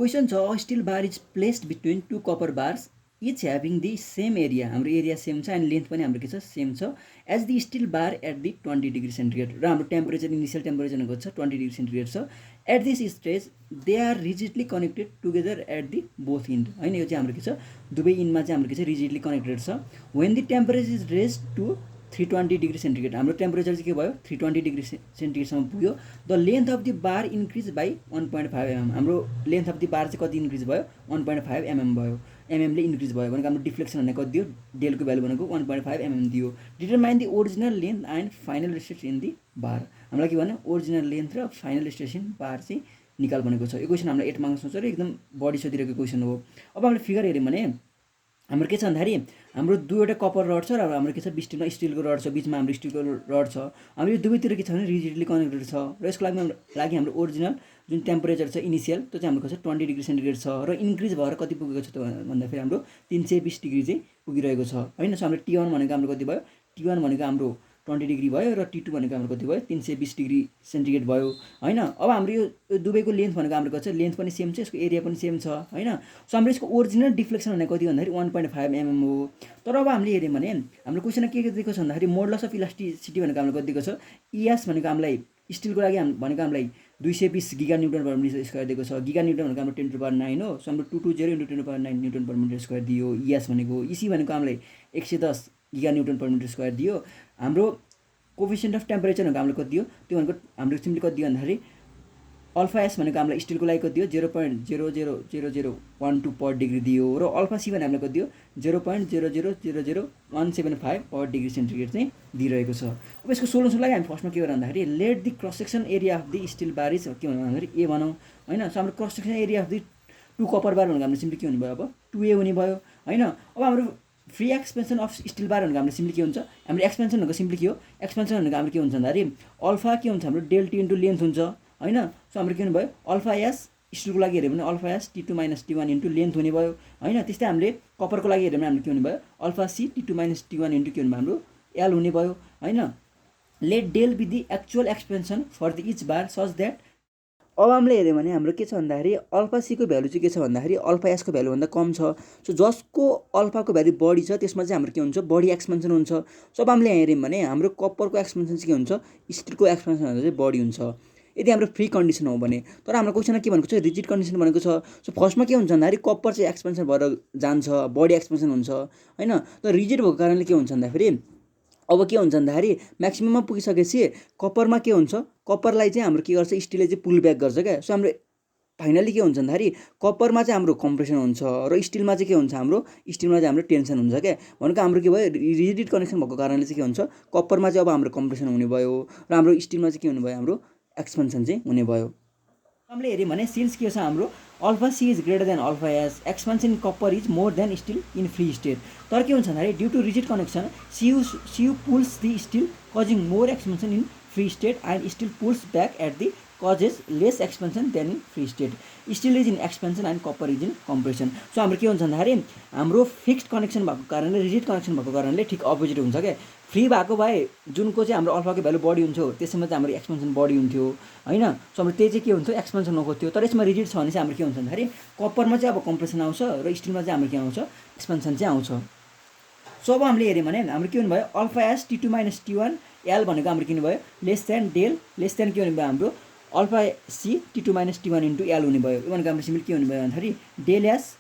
question छ steel bar is placed between two copper bars each having the same area हाम्रो area same छ and length पनि हाम्रो के छ सेम छ as the steel bar at the 20 degree centigrade र हाम्रो टेम्परेचर इनिसियल टेम्परेचर कति छ 20 डिग्री सेन्टिग्रेड छ at this stage they are rigidly connected together at the both end होइन यो चाहिँ हाम्रो के छ दुवै इन्डमा चाहिँ हाम्रो के छ रिजिडली कनेक्टेड छ when the temperature is raise to 320 degree centigrade हाम्रो टेम्परेचर चाहिँ के भयो 320 डिग्री सेन्टिग्रेडसम्म पुग्यो the length of the bar increase by 1.5 mm हाम्रो लेन्थ अफ दि बार चाहिँ कति इन्क्रिज भयो 1.5 mm भयो एमएमले इन्क्रिज भयो भनेको हाम्रो डिफ्लेक्सन भनेको कति दियो डेलको भ्यालु भनेको 1.5 mm दियो determine the original length and final stress in the bar हामीलाई के भन्यो ओरिजिनल लेन्थ र फाइनल स्ट्रेस इन बार चाहिँ निकाल भनेको छ यो क्वेसन हामीलाई 8 मार्क्समा छ र एकदम बढी सोधिरहेको क्वेसन हो अब हामीले फिगर हेर्यौँ भने हाम्रो के छ भन्दाखेरि हाम्रो दुईवटा कपर रड छ र हाम्रो के छ बिस्टिलमा स्टिलको रड छ बिचमा हाम्रो स्टिलको रड छ हाम्रो यो दुवैतिर के छ भने रिजिडली कनेक्टेड छ र यसको लागि हाम्रो ओरिजिनल जुन टेम्परेचर छ इनिसियल त्यो चाहिँ हाम्रो के छ 20 डिग्री सेन्टिग्रेड छ र इन्क्रिज भएर कति पुगेको छ त भन्दाखेरि हाम्रो 320 डिग्री चाहिँ पुगिरहेको छ होइन सो हाम्रो T1 भनेको हाम्रो कति भयो T1 भनेको हाम्रो 20 डिग्री भयो र T2 भनेको हाम्रो कति भयो 320 डिग्री सेन्टिग्रेड भयो होइन अब हाम्रो यो दुवैको लेन्थ भनेको हाम्रो कति छ लेन्थ पनि सेम छ यसको एरिया पनि सेम छ होइन सो हाम्रो यसको ओरिजिनल डिफ्लेक्सन भनेको कति भन्दाखेरि 1.5 mm हो तर अब हामीले हेर्यौँ भने हाम्रो क्वेसनमा के दिएको छ भन्दाखेरि मोडुलस अफ इलास्टिसिटी भनेको हाम्रो कति दिएको छ ES भनेको हामीलाई स्टिलको लागि भनेको हामीलाई 220 giga newton per metre square दिएको छ गिगा न्युटन भनेको हाम्रो 10⁻9 हो सो हाम्रो 220 × 10⁻9 न्युटन पर मिटर स्क्वायर दियो ES भनेको EC भनेको हामीलाई 110 giga newton per metre square दियो हाम्रो कोफिसिएन्ट अफ टेम्परेचर भनेको हामीले कति दियो त्यो भनेको हाम्रो सिम्पली कति दियो भन्दाखेरि अल्फा एस भनेको हामीलाई स्टिलको लागि कति दियो 0.000012 पर डिग्री दियो र अल्फा सी भने हामीलाई कति दियो 0.0000175 पर डिग्री सेन्टिग्रेड चाहिँ दिइरहेको छ अब यसको सोलुसनको लागि हामी फर्स्टमा के गर्नु भन्दाखेरि let the cross section area of the steel bar is के भन्दाखेरि ए भनौँ होइन सो हाम्रो cross section area of the 2 copper bar भनेको हाम्रो सिम्पली के हुने भयो अब 2A हुने भयो होइन अब हाम्रो फ्री एक्सपेन्सन अफ स्टिल बार भनेको हाम्रो सिम्पली के हुन्छ हाम्रो एक्सपेन्सन भनेको सिम्पली के हो एक्सपेन्सन भनेको हाम्रो के हुन्छ भन्दाखेरि अल्फा के हुन्छ हाम्रो डेल्टी इन्टु लेन्थ हुन्छ होइन सो हाम्रो के हुने भयो अल्फा एस स्टिलको लागि हेऱ्यो भने alpha S T2 - T1 into length हुने भयो होइन त्यस्तै हामीले कपरको लागि हेऱ्यो भने हामीले के हुने भयो alpha C T2 - T1 into के हुने भयो हाम्रो एल हुने भयो होइन let del be the actual expansion for the each bar such that अब हामीले हेऱ्यौँ भने हाम्रो के छ भन्दाखेरि अल्फा सीको भ्यालु चाहिँ के छ भन्दाखेरि अल्फा एसको भ्यालुभन्दा कम छ सो जसको अल्फाको भ्यालु बढी छ त्यसमा चाहिँ हाम्रो के हुन्छ बढी एक्सपेन्सन हुन्छ सो अब हामीले हेऱ्यौँ भने हाम्रो कपरको एक्सपेन्सन चाहिँ के हुन्छ स्टिलको एक्सपेन्सनभन्दा चाहिँ बढी हुन्छ यदि हाम्रो फ्री कन्डिसन हो भने तर हाम्रो क्वेसनमा के भनेको छ रिजिड कन्डिसन भनेको छ सो फर्स्टमा के हुन्छ भन्दाखेरि कपर चाहिँ एक्सपेन्सन भएर जान्छ बढी एक्सपेन्सन हुन्छ होइन तर रिजिड भएको कारणले के हुन्छ भन्दाखेरि अब के हुन्छ भन्दाखेरि म्याक्सिमममा पुगिसकेपछि कपरमा के हुन्छ कपरलाई चाहिँ हाम्रो के गर्छ स्टिलले चाहिँ पुल ब्याक गर्छ क्या सो हाम्रो फाइनली के हुन्छ भन्दाखेरि कपरमा चाहिँ हाम्रो कम्प्रेसन हुन्छ र स्टिलमा चाहिँ के हुन्छ हाम्रो स्टिलमा चाहिँ हाम्रो टेन्सन हुन्छ क्या भनेको हाम्रो के भयो रिजिड कनेक्सन भएको कारणले चाहिँ के हुन्छ कपरमा चाहिँ अब हाम्रो कम्प्रेसन हुने भयो र हाम्रो स्टिलमा चाहिँ के हुने भयो हाम्रो एक्सपेन्सन चाहिँ हुने भयो हामीले हेऱ्यौँ भने सिन्स के छ हाम्रो alpha C is greater than alpha S expansion in copper is more than steel in free state तर के हुन्छ भन्दाखेरि due to rigid connection CU pulls the steel causing more expansion in free state and steel pulls back at the causes less expansion than in free state steel is in expansion and copper is in compression so हाम्रो के हुन्छ भन्दाखेरि हाम्रो fixed connection भएको कारणले rigid connection भएको कारणले ठिक अपोजिट हुन्छ क्या फ्री भएको भए जुनको चाहिँ हाम्रो अल्फाको भ्यालु बढी हुन्थ्यो त्यसमा चाहिँ हाम्रो एक्सपेन्सन बढी हुन्थ्यो होइन सो हाम्रो त्यही चाहिँ के हुन्छ एक्सपेन्सन नखोज्थ्यो तर यसमा रिजिड छ भने चाहिँ हाम्रो के हुन्छ भन्दाखेरि कपरमा चाहिँ अब कम्प्रेसन आउँछ र स्टिलमा चाहिँ हाम्रो के आउँछ एक्सपेन्सन चाहिँ आउँछ सो अब हामीले हेऱ्यौँ भने हाम्रो के हुने भयो alpha S T2 - T1 L भनेको हाम्रो के हुने भयो less than del less than के हुने भयो हाम्रो alpha C T2 - T1 into L हुने भयो यो भनेको हाम्रो सिम्पली के हुने भयो भन्दाखेरि del S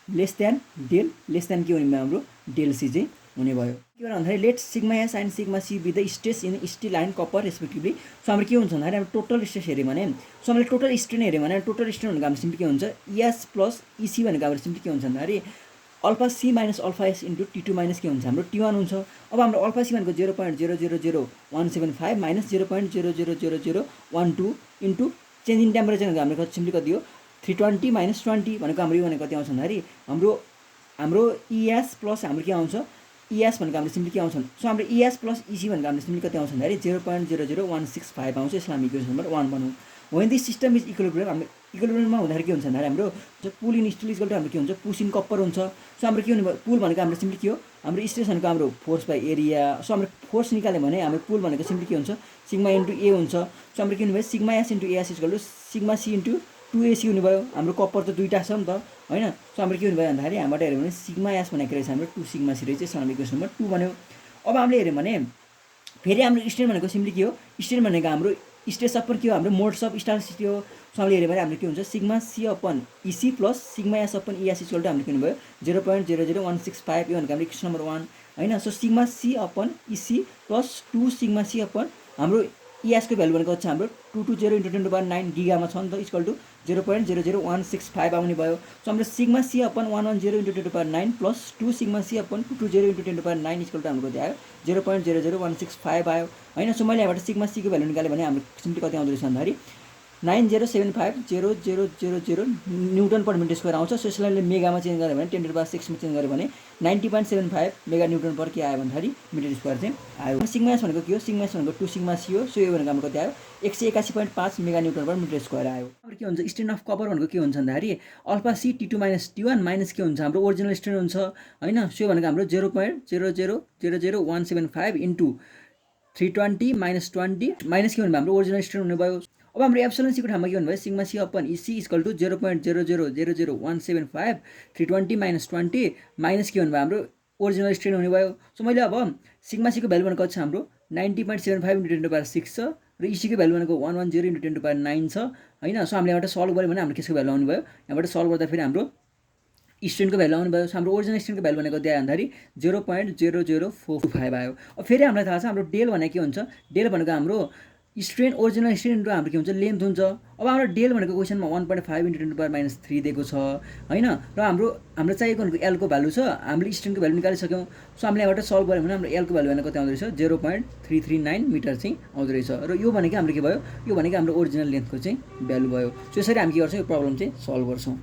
less than del less than के हुने भयो हाम्रो डेल सी चाहिँ हुने भयो के भन्दाखेरि let sigma S and sigma C be the stress in steel and copper respectively so हाम्रो के हुन्छ भन्दाखेरि हाम्रो टोटल स्ट्रेस हेऱ्यौँ भने सो हामीले टोटल स्ट्रेन हेऱ्यौँ भने टोटल स्ट्रेन भनेको हाम्रो सिम्पली के हुन्छ ES प्लस EC भनेको हाम्रो सिम्पली के हुन्छ भन्दाखेरि alpha C minus alpha S into T2 minus के हुन्छ हाम्रो T1 हुन्छ अब हाम्रो अल्फा सी भनेको 0.000175 minus 0.000012 into change in temperature भनेको हाम्रो सिम्पली कति हो 320 - 20 भनेको हाम्रो यो भनेको कति आउँछ भन्दाखेरि हाम्रो ES प्लस हाम्रो के आउँछ ES भनेको हाम्रो सिम्पली के आउँछ सो हाम्रो ES प्लस EC भनेको हाम्रो सिम्पली कति आउँछ भन्दाखेरि 0.00165 आउँछ यसलाई हामी इक्वेसन नम्बर 1 बनाउँ when this system is equilibrium हाम्रो इक्विलिब्रियममा हुँदाखेरि के हुन्छ भन्दाखेरि हाम्रो पुल इन स्टिल इक्वल टु हाम्रो के हुन्छ पुस इन कपर हुन्छ सो हाम्रो के हुने भयो पुल भनेको हाम्रो सिम्पली के हो हाम्रो स्ट्रेस भनेको हाम्रो फोर्स बाई एरिया सो हाम्रो फोर्स निकाल्यो भने हाम्रो पुल भनेको सिम्पली के हुन्छ सिग्मा इन्टु ए हुन्छ सो हाम्रो के हुने भयो sigma S into S equal to sigma C into 2AC हुने भयो हाम्रो कपर त दुईटा छ नि त हैन सो हाम्रो के हुने भयो भन्दाखेरि हामीबाट हेर्यो भने सिग्मा एस भनेको रहेछ हाम्रो 2 सिग्मा सी रहेछ सो हाम्रो इक्वेसन नम्बर 2 बन्यो अब हामीले हेर्यो भने फेरि हाम्रो स्ट्रेन भनेको सिम्पली के हो स्ट्रेन भनेको हाम्रो स्ट्रेस अपन के हो हाम्रो मोड्स अफ इलास्टिसिटी हो सो हामीले हेर्यो भने हाम्रो के हुन्छ sigma C upon EC plus sigma S upon ES equal to हाम्रो के हुने भयो 0.00165 यो भनेको हाम्रो इक्वेसन नम्बर 1 हैन so sigma C upon EC plus 2 sigma C upon हाम्रो इएस को भ्यालु भनेको छ हाम्रो 220 × 10⁹ गिगामा छ नि त इक्वल टु 0.00165 आउने भयो सो हाम्रो sigma C upon 110 × 10⁹ plus 2 sigma C upon 220 × 10⁹ equal to हाम्रो कति आयो 0.00165 आयो हैन सो मैले यहाँबाट सिग्मा सी को भ्यालु निकाले भने हाम्रो सिम्पली कति आउँदो रहेछ भन्दाखेरि 90750000 न्युटन पर मिटर स्क्वायर आउँछ सो यसलाई मेगामा चेन्ज गर्यो भने 10⁶ मा चेन्ज गर्यो भने 90.75 मेगा न्युटन पर के आयो भन्दाखेरि मिटर स्क्वायर चाहिँ आयो सिग्मा एस भनेको के हो सिग्मा एस भनेको 2 सिग्मा सी हो सो यो भनेको हाम्रो कति आयो 181.5 mega newton per metre square आयो अब के हुन्छ स्ट्रेन अफ कपर भनेको के हुन्छ भन्दाखेरि alpha C T2 - T1 minus के हुन्छ हाम्रो ओरिजिनल स्ट्रेन हुन्छ हैन सो भनेको हाम्रो 0.0000175 इन्टु 320 - 20 माइनस के हुने हाम्रो ओरिजिनल स्ट्रेन हुने भयो अब हाम्रो एप्सिलन सी को ठाउँमा के हुने भयो sigma C upon EC equal to 0.0000175 320 - 20 minus के हुने भयो हाम्रो ओरिजिनल स्ट्रेन हुने भयो सो मैले अब सिग्मा सी को भ्यालु भनेको छ हाम्रो 90.75 × 10⁻6 छ र इसी को भ्यालु भनेको 110 × 10⁹ छ हैन सो हामीले यहाँबाट सल्भ गर्यो भने हाम्रो केसको भ्यालु आउने भयो यहाँबाट सल्भ गर्दा फेरि हाम्रो स्ट्रेनको भ्यालु आउने भयो सो हाम्रो ओरिजिनल स्ट्रेनको भ्यालु भनेको दिए भन्दाखेरि 0.00425 आयो अब फेरि हामीलाई थाहा छ हाम्रो डेल भनेको के हुन्छ डेल भनेको हाम्रो स्ट्रेन ओरिजिनल स्ट्रेन इन्टु हाम्रो के हुन्छ लेन्थ हुन्छ अब हाम्रो डेल भनेको क्वेसनमा 1.5 × 10⁻³ दिएको छ हैन र हाम्रो चाहिएको भनेको एल को भ्यालु छ हामीले स्ट्रेनको भ्यालु निकालिसक्यौँ सो हामीले यहाँबाट सल्भ गर्यो भने हाम्रो एल को भ्यालु भनेको कति आउँदो रहेछ 0.339 मिटर चाहिँ आउँदो रहेछ र यो भनेको हाम्रो के भयो यो भनेको हाम्रो ओरिजिनल लेन्थको चाहिँ भ्यालु भयो सो यसरी हामी के गर्छौँ यो प्रब्लम चाहिँ सल्भ गर्छौँ